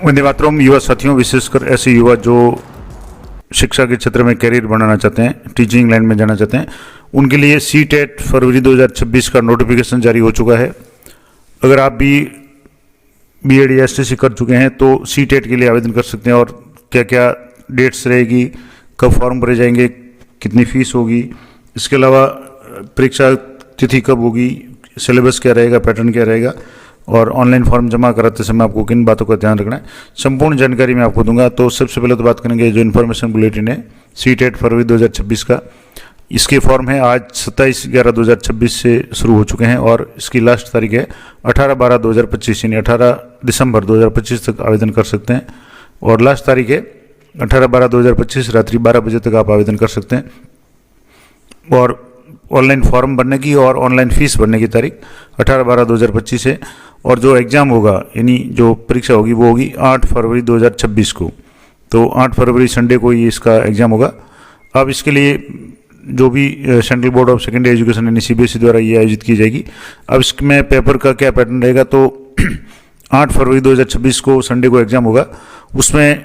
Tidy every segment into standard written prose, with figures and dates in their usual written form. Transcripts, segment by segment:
वंदे मातरम। युवा साथियों, विशेषकर ऐसे युवा जो शिक्षा के क्षेत्र में कैरियर बनाना चाहते हैं, टीचिंग लाइन में जाना चाहते हैं, उनके लिए सीटेट फरवरी 2026 का नोटिफिकेशन जारी हो चुका है। अगर आप भी बीएड या एसटीसी कर चुके हैं तो सीटेट के लिए आवेदन कर सकते हैं। और क्या क्या डेट्स रहेगी, कब फॉर्म भरे जाएंगे, कितनी फीस होगी, इसके अलावा परीक्षा तिथि कब होगी, सिलेबस क्या रहेगा, पैटर्न क्या रहेगा और ऑनलाइन फॉर्म जमा कराते समय आपको किन बातों का ध्यान रखना है, संपूर्ण जानकारी मैं आपको दूंगा। तो सबसे पहले तो बात करेंगे जो इन्फॉर्मेशन बुलेटिन है सीटेट फरवरी 2026 का। इसके फॉर्म है आज 27/11/2026 से शुरू हो चुके हैं और इसकी लास्ट तारीख है 18/12/2025, यानी 18 दिसंबर 2025 तक आवेदन कर सकते हैं। और लास्ट तारीख है 18/12/2025 रात्रि 12 बजे तक आप आवेदन कर सकते हैं। और ऑनलाइन फॉर्म भरने की और ऑनलाइन फीस भरने की तारीख 18/12/2025 है। और जो एग्ज़ाम होगा, यानी जो परीक्षा होगी, वो होगी 8 फरवरी 2026 को। तो 8 फरवरी संडे को ही इसका एग्ज़ाम होगा। अब इसके लिए जो भी central board of secondary education यानी सीबीएसई द्वारा ये आयोजित की जाएगी। अब इसमें पेपर का क्या पैटर्न रहेगा, तो 8 फरवरी 2026 को संडे को एग्ज़ाम होगा। उसमें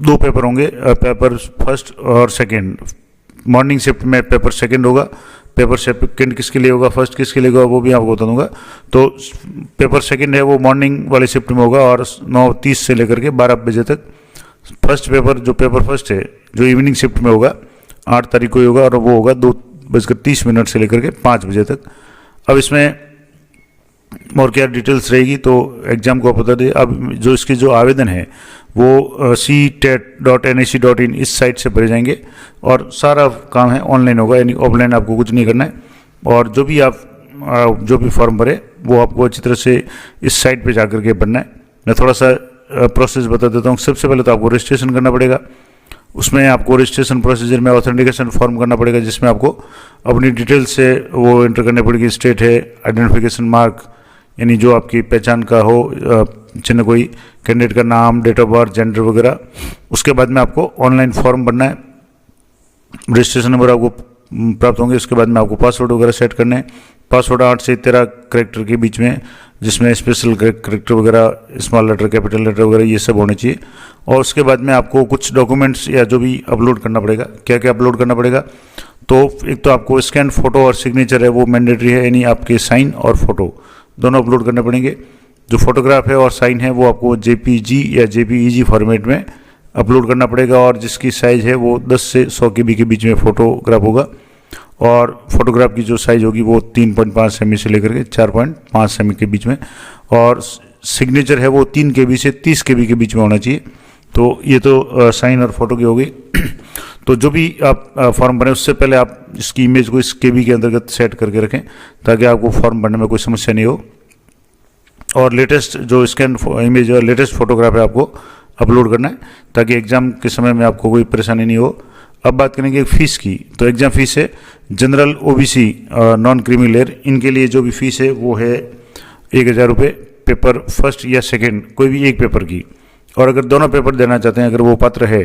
2 पेपर होंगे, पेपर फर्स्ट और सेकेंड। मॉर्निंग शिफ्ट में पेपर सेकेंड होगा। पेपर सेकेंड किसके लिए होगा, फर्स्ट किसके लिए होगा, वो भी आपको बता दूंगा। तो पेपर सेकेंड है वो मॉर्निंग वाले शिफ्ट में होगा और 9:30 से लेकर के 12 बजे तक। फर्स्ट पेपर, जो पेपर फर्स्ट है, जो इवनिंग शिफ्ट में होगा, 8 तारीख को ही होगा और वो होगा 2:30 से लेकर के 5 बजे तक। अब इसमें और क्या डिटेल्स रहेगी, तो एग्ज़ाम को आप बता दें। अब जो इसके जो आवेदन है वो ctet.nic.in इस साइट से भरे जाएंगे और सारा काम है ऑनलाइन होगा, यानी ऑफलाइन आपको कुछ नहीं करना है। और जो भी फॉर्म भरे वो आपको अच्छी तरह से इस साइट पे जाकर के भरना है। मैं थोड़ा सा प्रोसेस बता देता हूँ। सबसे पहले तो आपको रजिस्ट्रेशन करना पड़ेगा। उसमें आपको रजिस्ट्रेशन प्रोसीजर में ऑथेंटिकेशन फॉर्म करना पड़ेगा, जिसमें आपको अपनी डिटेल से वो एंटर करने पड़ेगी। स्टेट है, आइडेंटिफिकेशन मार्क यानी जो आपकी पहचान का हो चिन्ह, कोई कैंडिडेट का नाम, डेट ऑफ बर्थ, जेंडर वगैरह। उसके बाद में आपको ऑनलाइन फॉर्म भरना है। रजिस्ट्रेशन नंबर आपको प्राप्त होंगे। उसके बाद में आपको पासवर्ड वगैरह सेट करने हैं। पासवर्ड 8 से 13 कैरेक्टर के बीच में, जिसमें स्पेशल कैरेक्टर वगैरह, स्मॉल लेटर, कैपिटल लेटर वगैरह ये सब होने चाहिए। और उसके बाद में आपको कुछ डॉक्यूमेंट्स या जो भी अपलोड करना पड़ेगा। क्या क्या अपलोड करना पड़ेगा, तो एक तो आपको स्कैन फोटो और सिग्नेचर है वो मैंडेटरी है, यानी आपके साइन और फोटो दोनों अपलोड करने पड़ेंगे। जो फोटोग्राफ है और साइन है वो आपको जेपीजी या जेपीईजी फॉर्मेट में अपलोड करना पड़ेगा। और जिसकी साइज़ है वो 10 से 100 KB के बीच में फोटोग्राफ होगा। और फोटोग्राफ की जो साइज़ होगी वो 3.5 सेमी से लेकर के 4.5 सेमी के बीच में। और सिग्नेचर है वो 3 KB से 30 KB के बीच में होना चाहिए। तो ये तो साइन और फोटो की हो गई। तो जो भी आप फॉर्म भरें उससे पहले आप इसकी इमेज को इस KB के अंतर्गत सेट करके रखें, ताकि आपको फॉर्म भरने में कोई समस्या नहीं हो। और लेटेस्ट जो स्कैन इमेज और लेटेस्ट फोटोग्राफ है आपको अपलोड करना है, ताकि एग्ज़ाम के समय में आपको कोई परेशानी नहीं हो। अब बात करेंगे फ़ीस की। तो एग्ज़ाम फ़ीस है general, OBC, non creamy layer, इनके लिए जो भी फ़ीस है वो है 1000 रुपये पेपर फर्स्ट या सेकेंड, कोई भी एक पेपर की। और अगर दोनों पेपर देना चाहते हैं, अगर वो पात्र है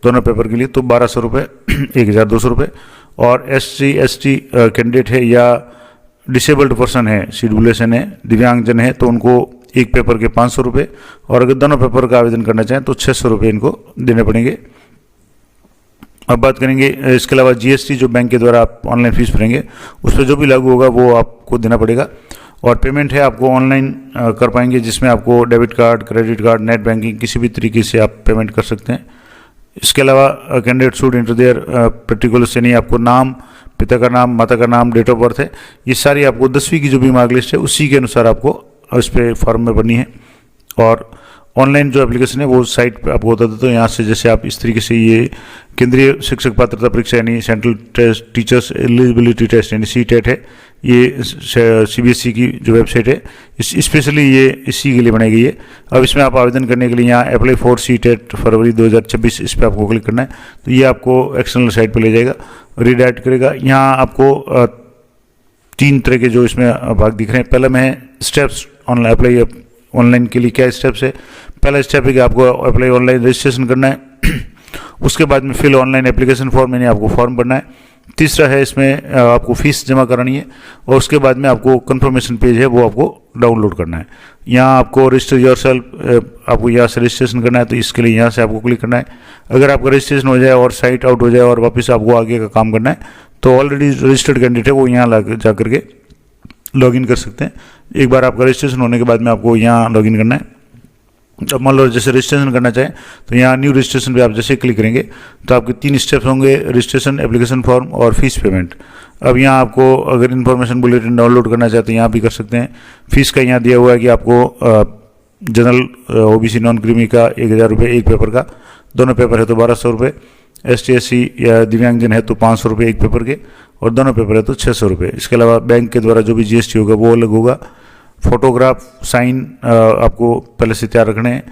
दोनों पेपर के लिए, तो 1200 रुपये, 1200 रुपये। और SC ST कैंडिडेट है या डिसेबल्ड पर्सन है, शेड्यूलेशन है, दिव्यांगजन है, तो उनको एक पेपर के 500 रुपये। और अगर दोनों पेपर का आवेदन करना चाहें तो 600 रुपये इनको देने पड़ेंगे। अब बात करेंगे इसके अलावा GST, जो बैंक के द्वारा आप ऑनलाइन फीस भरेंगे उस पर जो भी लागू होगा वो आपको देना पड़ेगा। और पेमेंट है आपको ऑनलाइन कर पाएंगे, जिसमें आपको debit card, credit card, net banking, किसी भी तरीके से आप पेमेंट कर सकते हैं। इसके अलावा candidate should enter their particulars, यानी आपको नाम, पिता का नाम, माता का नाम, डेट ऑफ बर्थ है, ये सारी आपको 10वीं की जो भी मार्क लिस्ट है उसी के अनुसार आपको इस पर फॉर्म में भरनी है। और ऑनलाइन जो एप्लीकेशन है वो साइट पे आपको बता देता हूँ। यहाँ से जैसे आप इस तरीके से ये केंद्रीय शिक्षक पात्रता परीक्षा यानी Central Test Teachers Eligibility Test यानी सीटेट है, ये CBSE की जो वेबसाइट है स्पेशली ये इसी के लिए बनाई गई है। अब इसमें आप आवेदन करने के लिए यहाँ अप्लाई फॉर सीटेट फरवरी 2026 इस पर आपको क्लिक करना है। तो ये आपको एक्सटर्नल साइट पर ले जाएगा, रीडायरेक्ट करेगा। यहाँ आपको 3 तरह के जो इसमें भाग दिख रहे हैं। पहला में है स्टेप्स ऑनलाइन अप्लाई ऑनलाइन के लिए क्या स्टेप्स है। पहला स्टेप है कि आपको अप्लाई ऑनलाइन रजिस्ट्रेशन करना है। उसके बाद में फिल ऑनलाइन एप्लीकेशन फॉर्म, यानी आपको फॉर्म भरना है। तीसरा है इसमें आपको फीस जमा करानी है। और उसके बाद में आपको कंफर्मेशन पेज है वो आपको डाउनलोड करना है। यहाँ आपको रजिस्टर योरसेल्फ आपको यहाँ से रजिस्ट्रेशन करना है तो इसके लिए यहाँ से आपको क्लिक करना है। अगर आपका रजिस्ट्रेशन हो जाए और साइट आउट हो जाए और वापस आपको आगे का काम करना है तो ऑलरेडी रजिस्टर्ड कैंडिडेट है वो यहाँ जा करके लॉगिन कर सकते हैं। एक बार आपका रजिस्ट्रेशन होने के बाद में आपको यहाँ लॉगिन करना है। अब मान लो जैसे रजिस्ट्रेशन करना चाहें तो यहाँ न्यू रजिस्ट्रेशन पे आप जैसे क्लिक करेंगे तो आपके 3 स्टेप्स होंगे, रजिस्ट्रेशन, एप्लीकेशन फॉर्म और फीस पेमेंट। अब यहाँ आपको अगर इन्फॉर्मेशन बुलेटिन डाउनलोड करना चाहते हैं यहाँ भी कर सकते हैं। फीस का यहाँ दिया हुआ है कि आपको जनरल ओबीसी नॉन क्रीमी का 1000 रुपये एक पेपर का, दोनों पेपर है तो 1200 रुपये, ST/SC या दिव्यांगजन है तो 500 रुपये एक पेपर के, और दोनों पेपर है तो 600 रुपये। इसके अलावा बैंक के द्वारा जो भी GST होगा वो अलग होगा। फोटोग्राफ, साइन आपको पहले से तैयार रखने हैं,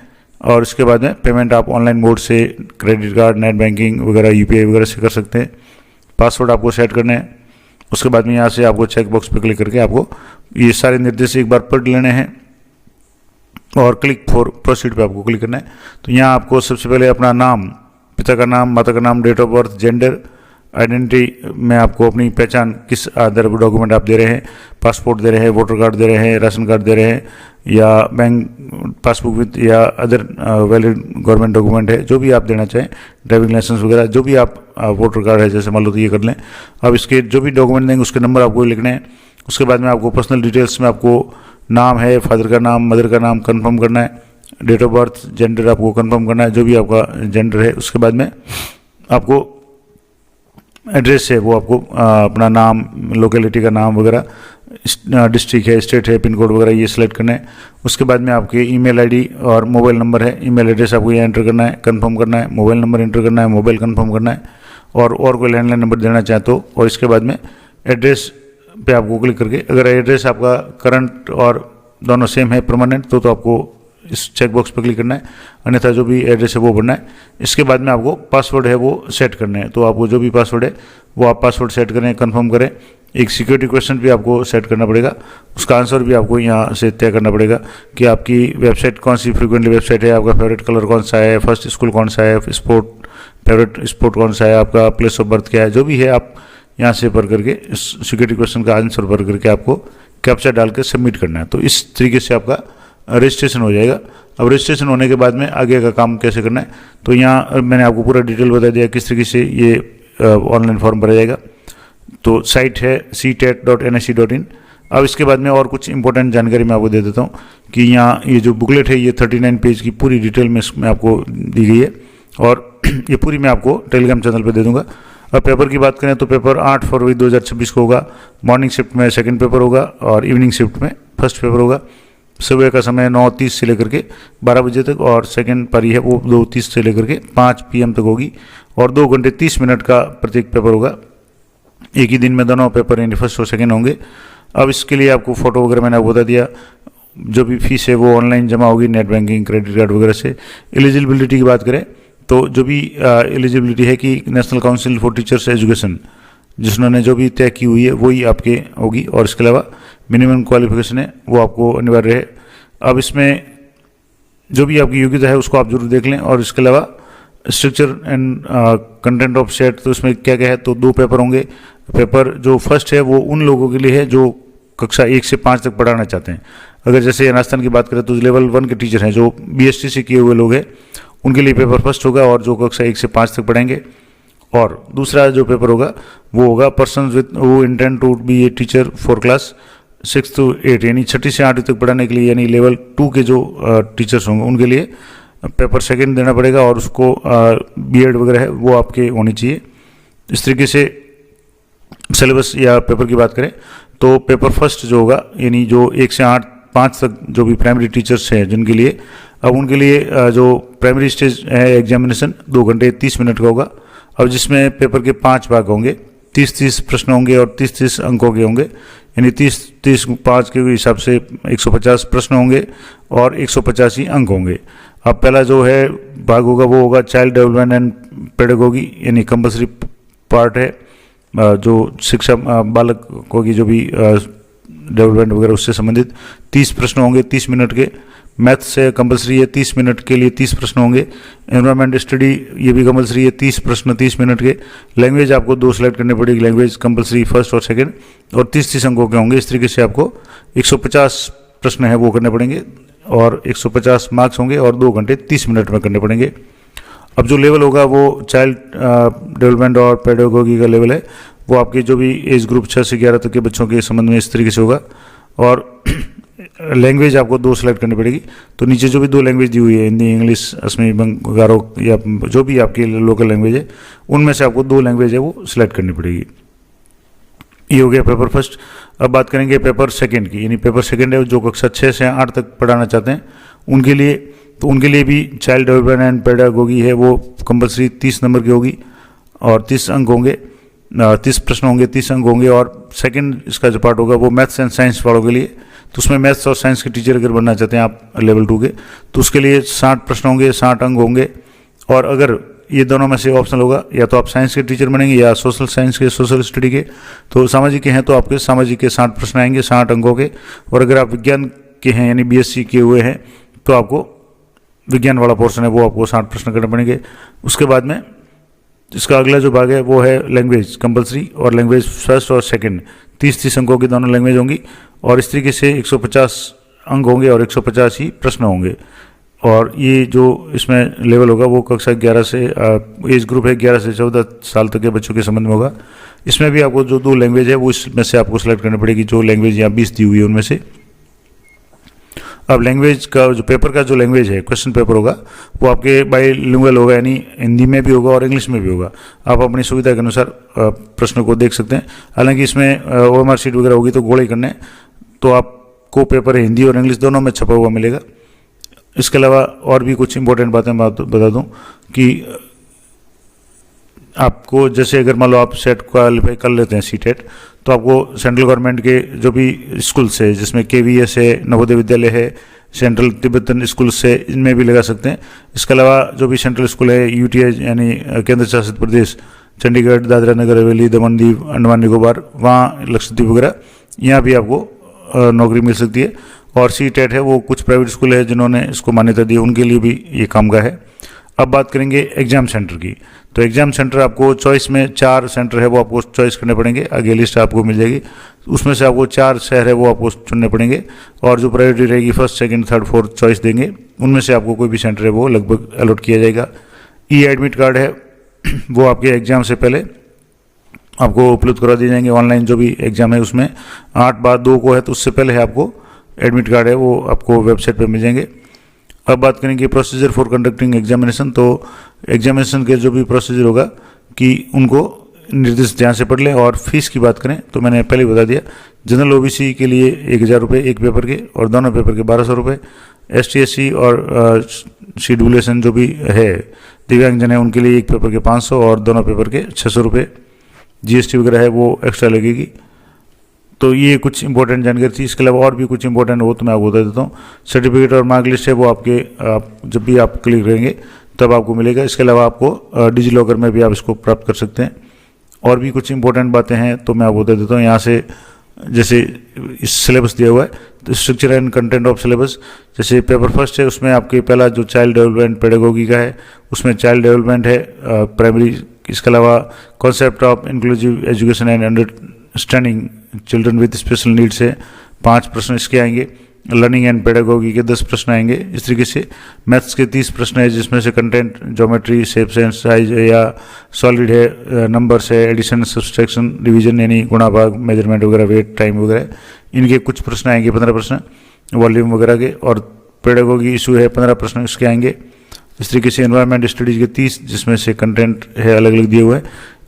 और इसके बाद में पेमेंट आप ऑनलाइन मोड से क्रेडिट कार्ड, नेट बैंकिंग वगैरह, UPI वगैरह से कर सकते हैं। पासवर्ड आपको सेट करने हैं। उसके बाद में यहाँ से आपको चेक बॉक्स पर क्लिक करके आपको ये सारे निर्देश एक बार पढ़ लेने हैं और क्लिक फॉर प्रोसीड पे आपको क्लिक करना है। तो यहाँ आपको सबसे पहले अपना नाम, पिता का नाम, माता का नाम, date of birth, gender, identity में आपको अपनी पहचान किस आधार पर डॉक्यूमेंट आप दे रहे हैं, पासपोर्ट दे रहे हैं, वोटर कार्ड दे रहे हैं, राशन कार्ड दे रहे हैं, या बैंक पासबुक विद या अदर वैलिड गवर्नमेंट डॉक्यूमेंट है, जो भी आप देना चाहें, ड्राइविंग लाइसेंस वगैरह, जो भी आप वोटर कार्ड है जैसे मान लो तो ये कर लें। अब इसके जो भी डॉक्यूमेंट देंगे उसके नंबर आपको लिखने हैं। उसके बाद में आपको पर्सनल डिटेल्स में आपको नाम है, फादर का नाम, मदर का नाम कन्फर्म करना है, डेट ऑफ बर्थ, जेंडर आपको कन्फर्म करना है, जो भी आपका जेंडर है। उसके बाद में आपको एड्रेस है वो आपको अपना नाम, लोकेलिटी का नाम वगैरह, डिस्ट्रिक्ट है, स्टेट है, पिन कोड वगैरह ये सिलेक्ट करना है। उसके बाद में आपके ईमेल आईडी और मोबाइल नंबर है, ईमेल एड्रेस आपको यहाँ एंटर करना है, कंफर्म करना है, मोबाइल नंबर एंटर करना है, मोबाइल कंफर्म करना है, और कोई लैंडलाइन नंबर देना चाहे तो। और इसके बाद में एड्रेस पे आपको क्लिक करके, अगर एड्रेस आपका करंट और दोनों सेम है, परमानेंट, तो आपको इस चेक बॉक्स पर क्लिक करना है, अन्यथा जो भी एड्रेस है वो भरना है। इसके बाद में आपको पासवर्ड है वो सेट करना है। तो आपको जो भी पासवर्ड है वो आप पासवर्ड सेट करें, कंफर्म करें। एक सिक्योरिटी क्वेश्चन भी आपको सेट करना पड़ेगा, उसका आंसर भी आपको यहाँ से तय करना पड़ेगा कि आपकी वेबसाइट कौन सी फ्रीक्वेंटली वेबसाइट है, आपका फेवरेट कलर कौन सा है, फर्स्ट स्कूल कौन सा है, फेवरेट स्पोर्ट कौन सा है, आपका प्लेस ऑफ बर्थ क्या है, जो भी है आप यहाँ से भर करके इस सिक्योरिटी क्वेश्चन का आंसर भर करके आपको कैप्चा डाल के सबमिट करना है। तो इस तरीके से आपका रजिस्ट्रेशन हो जाएगा। अब रजिस्ट्रेशन होने के बाद में आगे का काम कैसे करना है, तो यहाँ मैंने आपको पूरा डिटेल बता दिया किस तरीके से ये ऑनलाइन फॉर्म भरा जाएगा। तो साइट है ctet.nsc.in। अब इसके बाद में और कुछ इंपॉर्टेंट जानकारी मैं आपको दे देता हूँ कि यहाँ ये जो बुकलेट है ये 39 पेज की पूरी डिटेल में इसमें आपको दी गई है, और ये पूरी मैं आपको टेलीग्राम चैनल पर दे दूँगा। अब पेपर की बात करें तो पेपर 8 फरवरी 2026 को होगा। मॉर्निंग शिफ्ट में सेकंड पेपर होगा और इवनिंग शिफ्ट में फर्स्ट पेपर होगा। सुबह का समय 9:30 से लेकर के 12 बजे तक, और सेकंड पारी है वो 2:30 से लेकर के 5 PM तक होगी, और 2 घंटे 30 मिनट का प्रत्येक पेपर होगा। एक ही दिन में दोनों पेपर यानी फर्स्ट और सेकंड होंगे। अब इसके लिए आपको फ़ोटो वगैरह मैंने आपको बता दिया। जो भी फीस है वो ऑनलाइन जमा होगी, नेट बैंकिंग, क्रेडिट कार्ड वगैरह से। एलिजिबिलिटी की बात करें तो जो भी एलिजिबिलिटी है कि national council for teachers education जिन्होंने जो भी तय की हुई है वही आपके होगी, और इसके अलावा मिनिमम क्वालिफिकेशन है वो आपको अनिवार्य है। अब इसमें जो भी आपकी योग्यता है उसको आप जरूर देख लें। और इसके अलावा structure and content of set, तो इसमें क्या क्या है, तो 2 पेपर होंगे। पेपर जो फर्स्ट है वो उन लोगों के लिए है जो कक्षा 1 से 5 तक पढ़ाना चाहते हैं। अगर जैसे राजस्थान की बात करें तो लेवल 1 के टीचर हैं जो BST से किए हुए लोग हैं, उनके लिए पेपर फर्स्ट होगा, और जो कक्षा 1 से 5 तक पढ़ेंगे। और दूसरा जो पेपर होगा वो होगा person with who intend to be a teacher for class 6 to 8 यानी 6ठी से 8वीं तक पढ़ाने के लिए, यानी लेवल 2 के जो टीचर्स होंगे उनके लिए पेपर सेकंड देना पड़ेगा, और उसको B.Ed वगैरह है वो आपके होनी चाहिए। इस तरीके से सिलेबस या पेपर की बात करें तो पेपर फर्स्ट जो होगा यानी जो 1 से 5 तक जो भी प्राइमरी टीचर्स हैं जिनके लिए, अब उनके लिए जो प्राइमरी स्टेज है एग्जामिनेशन 2 घंटे 30 मिनट का होगा। अब जिसमें पेपर के 5 भाग होंगे, 30-30 प्रश्न होंगे और 30-30 अंकों के होंगे, यानी 30-5 के हिसाब से 150 प्रश्न होंगे और 185 ही अंक होंगे। अब पहला जो है भाग होगा वो होगा चाइल्ड डेवलपमेंट एंड पेडागोगी, यानी कंपल्सरी पार्ट है, जो शिक्षा बालकों की जो भी डेवलपमेंट वगैरह उससे संबंधित 30 प्रश्न होंगे 30 मिनट के। मैथ्स है कंपलसरी है, 30 मिनट के लिए 30 प्रश्न होंगे। एनवायरमेंट स्टडी ये भी कंपलसरी है, 30 प्रश्न 30 मिनट के। लैंग्वेज आपको 2 सेलेक्ट करनी पड़ेगी, लैंग्वेज कंपलसरी फर्स्ट और सेकंड, और 30-30 अंकों के होंगे। इस तरीके से आपको 150 प्रश्न है वो करने पड़ेंगे। और 150 मार्क्स होंगे और 2 घंटे 30 मिनट में करने पड़ेंगे। अब जो लेवल होगा वो चाइल्ड डेवलपमेंट और पेडागोगी का लेवल है, वो आपके जो भी एज ग्रुप 6 से 11 तक के बच्चों के संबंध में इस तरीके से होगा। और लैंग्वेज आपको 2 सेलेक्ट करनी पड़ेगी। तो नीचे जो भी 2 लैंग्वेज दी हुई है, हिंदी इंग्लिश असमी गारो या जो भी आपकी लोकल लैंग्वेज है, उनमें से आपको 2 लैंग्वेज है वो सिलेक्ट करनी पड़ेगी। ये हो गया पेपर फर्स्ट। अब बात करेंगे पेपर सेकंड की, यानी पेपर सेकंड है जो कक्षा 6 से 8 तक पढ़ाना चाहते हैं उनके लिए। तो उनके लिए भी चाइल्ड डेवलपमेंट एंड पेडागोगी है वो कंपलसरी 30 नंबर की होगी और 30 अंक होंगे, 30 प्रश्न होंगे, 30 अंक होंगे। और सेकंड इसका जो पार्ट होगा वो मैथ्स एंड साइंस वालों के लिए। तो उसमें मैथ्स और साइंस के टीचर अगर बनना चाहते हैं आप लेवल 2 के, तो उसके लिए 60 प्रश्न होंगे, 60 अंक होंगे। और अगर ये दोनों में से ऑप्शनल होगा, या तो आप साइंस के टीचर बनेंगे या सोशल साइंस के, सोशल स्टडी के। तो सामाजिक के हैं तो आपके सामाजिक के 60 प्रश्न आएंगे, 60 अंकों के। और अगर आप विज्ञान के हैं यानी बीएससी किए हुए हैं तो आपको विज्ञान वाला पोर्शन है वो आपको 60 प्रश्न करने पड़ेंगे। उसके बाद में इसका अगला जो भाग है वो है लैंग्वेज कंपलसरी, और लैंग्वेज फर्स्ट और सेकंड 30-30 अंकों की दोनों लैंग्वेज होंगी। और इस तरीके से 150 अंक होंगे और 150 ही प्रश्न होंगे। और ये जो इसमें लेवल होगा वो कक्षा 11 से एज ग्रुप है 11 से 14 साल तक के बच्चों के संबंध में होगा। इसमें भी आपको जो 2 लैंग्वेज है वो इसमें से आपको सेलेक्ट करनी पड़ेगी, जो लैंग्वेज यहाँ 20 दी हुई है उनमें से। अब लैंग्वेज का जो पेपर का जो लैंग्वेज है, क्वेश्चन पेपर होगा वो आपके बाइलिंगुअल होगा, यानी हिंदी में भी होगा और इंग्लिश में भी होगा। आप अपनी सुविधा के अनुसार प्रश्नों को देख सकते हैं। हालांकि इसमें OMR शीट वगैरह होगी तो गोले करने, तो आपको पेपर हिंदी और इंग्लिश दोनों में छपा हुआ मिलेगा। इसके अलावा और भी कुछ इंपॉर्टेंट बातें बता दूं कि आपको जैसे अगर मान लो आप सेट क्वालिफाई कर लेते हैं सीटेट, तो आपको सेंट्रल गवर्नमेंट के जो भी स्कूल्स है जिसमें KVS है, नवोदय विद्यालय है, सेंट्रल तिब्बतन स्कूल से, इनमें भी लगा सकते हैं। इसके अलावा जो भी सेंट्रल स्कूल है UTI यानी केंद्र शासित प्रदेश, चंडीगढ़, दादरा नगर हवेली, दमन दीव, अंडमान निकोबार, वहाँ लक्षद्वीप वगैरह, यहाँ भी आपको नौकरी मिल सकती है। और CTET है वो कुछ प्राइवेट स्कूल है जिन्होंने इसको मान्यता दी, उनके लिए भी ये काम का है। अब बात करेंगे एग्जाम सेंटर की। तो एग्जाम सेंटर आपको चॉइस में 4 सेंटर है वो आपको चॉइस करने पड़ेंगे, आगे लिस्ट आपको मिल जाएगी। उसमें से आपको 4 शहर है वो आपको चुनने पड़ेंगे, और जो प्रायोरिटी रहेगी first, second, third, fourth choice देंगे, उनमें से आपको कोई भी सेंटर है वो लगभग अलॉट किया जाएगा। एडमिट कार्ड है वो आपके एग्जाम से पहले आपको उपलब्ध करवा दिए जाएंगे। ऑनलाइन जो भी एग्जाम है उसमें 8/2 को है तो उससे पहले है आपको एडमिट कार्ड है वो आपको वेबसाइट पर मिल जाएंगे। अब बात करेंगे प्रोसीजर फॉर कंडक्टिंग एग्जामिनेशन। तो एग्जामिनेशन के जो भी प्रोसीजर होगा कि उनको निर्देश ध्यान से पढ़ लें। और फीस की बात करें तो मैंने पहले बता दिया, जनरल OBC के लिए 1000 रुपये एक पेपर के, और दोनों पेपर के 1200 रुपये। ST SC और शेड्यूलेशन जो भी है, दिव्यांगजन है, उनके लिए एक पेपर के 500 और दोनों पेपर के 600 रुपये। GST वगैरह है वो एक्स्ट्रा लगेगी। तो ये कुछ इंपॉर्टेंट जानकारी थी। इसके अलावा और भी कुछ इंपॉर्टेंट हो तो मैं आपको बता देता हूँ। सर्टिफिकेट और मार्क लिस्ट है वो आपके जब भी आप क्लिक करेंगे तब आपको मिलेगा। इसके अलावा आपको डिजी लॉकर में भी आप इसको प्राप्त कर सकते हैं। और भी कुछ इंपॉर्टेंट बातें हैं तो मैं आपको बता देता हूँ। यहाँ से जैसे इस सिलेबस दिया हुआ है, तो structure and content of syllabus, जैसे पेपर फर्स्ट है उसमें आपके पहला जो चाइल्ड डेवलपमेंट पेडागोगी का है उसमें चाइल्ड डेवलपमेंट है प्राइमरी। इसके अलावा concept of inclusive education and understanding children with special needs है, 5 प्रश्न इसके आएंगे। लर्निंग एंड पेडागोगी के 10 प्रश्न आएंगे। इस तरीके से मैथ्स के 30 प्रश्न है जिसमें से content, geometry, shapes and size या सॉलिड है, नंबर्स है, एडिशन, सब्सट्रैक्शन, डिवीजन यानी गुणा भाग, मेजरमेंट वगैरह, वेट, टाइम वगैरह, इनके कुछ प्रश्न आएंगे 15 प्रश्न वॉल्यूम वगैरह के। और पेडागोगी इशू है 15 प्रश्न इसके आएंगे। इस तरीके से एनवायरमेंट स्टडीज के 30 जिसमें से कंटेंट है अलग अलग दिए हुए,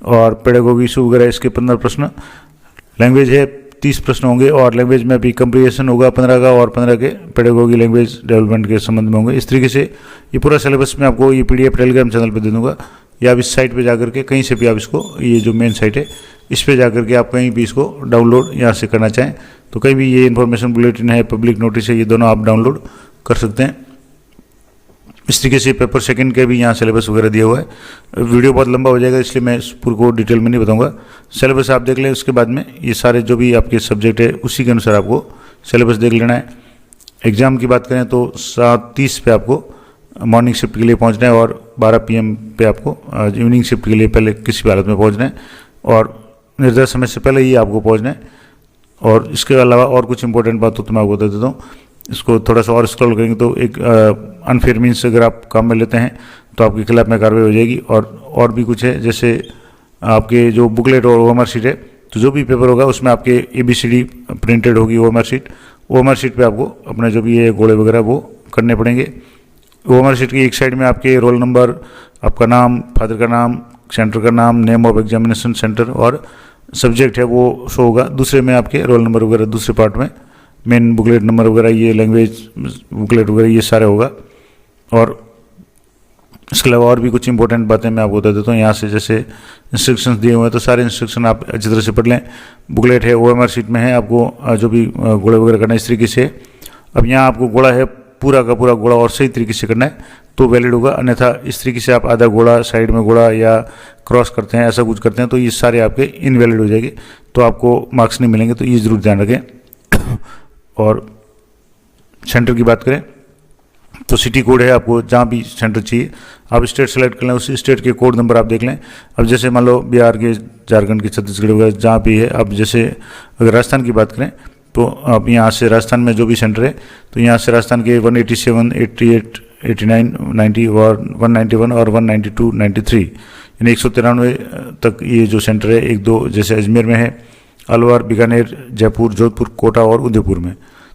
और पेडागोगी इशू वगैरह इसके 15 प्रश्न। लैंग्वेज है 30 प्रश्न होंगे, और लैंग्वेज में भी कंप्रीहेंशन होगा 15 का, और 15 के पेडागोगी लैंग्वेज डेवलपमेंट के संबंध में होंगे। इस तरीके से ये पूरा सिलेबस मैं आपको ये PDF टेलीग्राम चैनल पर दे दूंगा, या आप इस साइट पे जाकर के कहीं से भी आप इसको, ये जो मेन साइट है इस पे जाकर के आप कहीं भी इसको डाउनलोड यहाँ से करना चाहें तो कहीं भी, ये इन्फॉर्मेशन बुलेटिन है, पब्लिक नोटिस है, ये दोनों आप डाउनलोड कर सकते हैं। इस तरीके से पेपर सेकंड के भी यहाँ सिलेबस वगैरह दिया हुआ है। वीडियो बहुत लंबा हो जाएगा इसलिए मैं इस पूरे को डिटेल में नहीं बताऊंगा। सिलेबस आप देख लें, उसके बाद में ये सारे जो भी आपके सब्जेक्ट है उसी के अनुसार आपको सिलेबस देख लेना है। एग्ज़ाम की बात करें तो 7:30 पे आपको मॉर्निंग शिफ्ट के लिए पहुँचना है, और 12 PM पे आपको इवनिंग शिफ्ट के लिए पहले किसी भी हालत में पहुँचना है, और निर्धारित समय से पहले ही आपको पहुँचना है। और इसके अलावा और कुछ इंपॉर्टेंट बात तो मैं आपको बता देता हूँ। इसको थोड़ा सा और स्क्रॉल करेंगे तो एक अनफेयर मीन्स अगर आप काम में लेते हैं तो आपके खिलाफ में कार्रवाई हो जाएगी। और भी कुछ है, जैसे आपके जो बुकलेट और ओएमआर शीट है, तो जो भी पेपर होगा उसमें आपके ABCD प्रिंटेड होगी ओएमआर शीट पे आपको अपने जो भी ये गोले वगैरह वो करने पड़ेंगे। ओएमआर शीट की एक साइड में आपके रोल नंबर, आपका नाम, फादर का नाम, सेंटर का नाम, नेम ऑफ एग्जामिनेशन सेंटर और सब्जेक्ट है वो शो होगा। दूसरे में आपके रोल नंबर वगैरह दूसरे पार्ट में, मेन बुकलेट नंबर वगैरह, ये लैंग्वेज बुकलेट वगैरह ये सारे होगा। और इसके अलावा और भी कुछ इंपॉर्टेंट बातें मैं आपको बता देता हूँ यहाँ से। जैसे इंस्ट्रक्शंस दिए हुए हैं तो सारे इंस्ट्रक्शन आप अच्छी तरह से पढ़ लें। बुकलेट है, ओएमआर शीट में है, आपको जो भी गोला वगैरह करना है इस तरीके से। अब यहाँ आपको गोला है पूरा का पूरा गोला और सही तरीके से करना है तो वैलिड होगा, अन्यथा इस तरीके से आप आधा गोला, साइड में गोला या क्रॉस करते हैं, ऐसा कुछ करते हैं तो ये सारे आपके इनवैलिड हो जाएंगे, तो आपको मार्क्स नहीं मिलेंगे। तो ये ज़रूर ध्यान रखें। और सेंटर की बात करें तो सिटी कोड है, आपको जहाँ भी सेंटर चाहिए आप स्टेट सेलेक्ट कर लें, उसी स्टेट के कोड नंबर आप देख लें। अब जैसे मान लो बिहार के, झारखंड के, छत्तीसगढ़ वगैरह जहाँ भी है, अब जैसे अगर राजस्थान की बात करें तो आप यहाँ से राजस्थान में जो भी सेंटर है तो यहाँ से राजस्थान के 187, 88, 89, 90 और 191 और 192, 93 यानी 193 तक ये जो सेंटर है, एक दो जैसे अजमेर में है, अलवर, बीकानेर, जयपुर, जोधपुर, कोटा और उदयपुर में।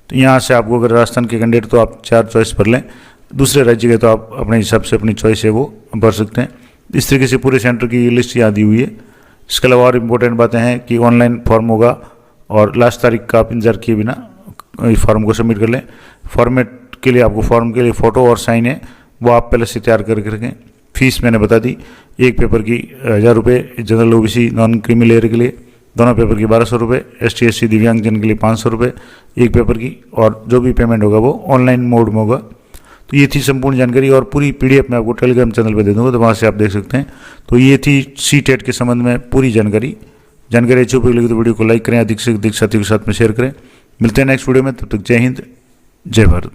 तो यहाँ से आपको अगर राजस्थान के कैंडिडेट तो आप 4 चॉइस भर लें, दूसरे राज्य के तो आप अपने हिसाब से अपनी चॉइस है वो भर सकते हैं। इस तरीके से पूरे सेंटर की लिस्ट यहाँ दी हुई है। इसके अलावा और इम्पोर्टेंट बातें हैं कि ऑनलाइन फॉर्म होगा और लास्ट तारीख का आप इंतजार किए बिना फॉर्म को सबमिट कर लें। फॉर्मेट के लिए आपको फॉर्म के लिए फ़ोटो और साइन है वो आप पहले से तैयार करके रखें। फीस मैंने बता दी, एक पेपर की 1000 रुपये, general OBC non creamy layer के लिए दोनों पेपर की 1200 रुपये, ST SC दिव्यांगजन के लिए 500 रुपये एक पेपर की, और जो भी पेमेंट होगा वो ऑनलाइन मोड में होगा। तो ये थी संपूर्ण जानकारी और पूरी PDF मैं आपको टेलीग्राम चैनल पे दे दूँगा, तो वहाँ से आप देख सकते हैं। तो ये थी CTET के संबंध में पूरी जानकारी अच्छी उपयोगी लगी तो वीडियो को लाइक करें, अधिक से अधिक साथियों के साथ में शेयर करें। मिलते हैं नेक्स्ट वीडियो में, तब तक जय हिंद, जय भारत।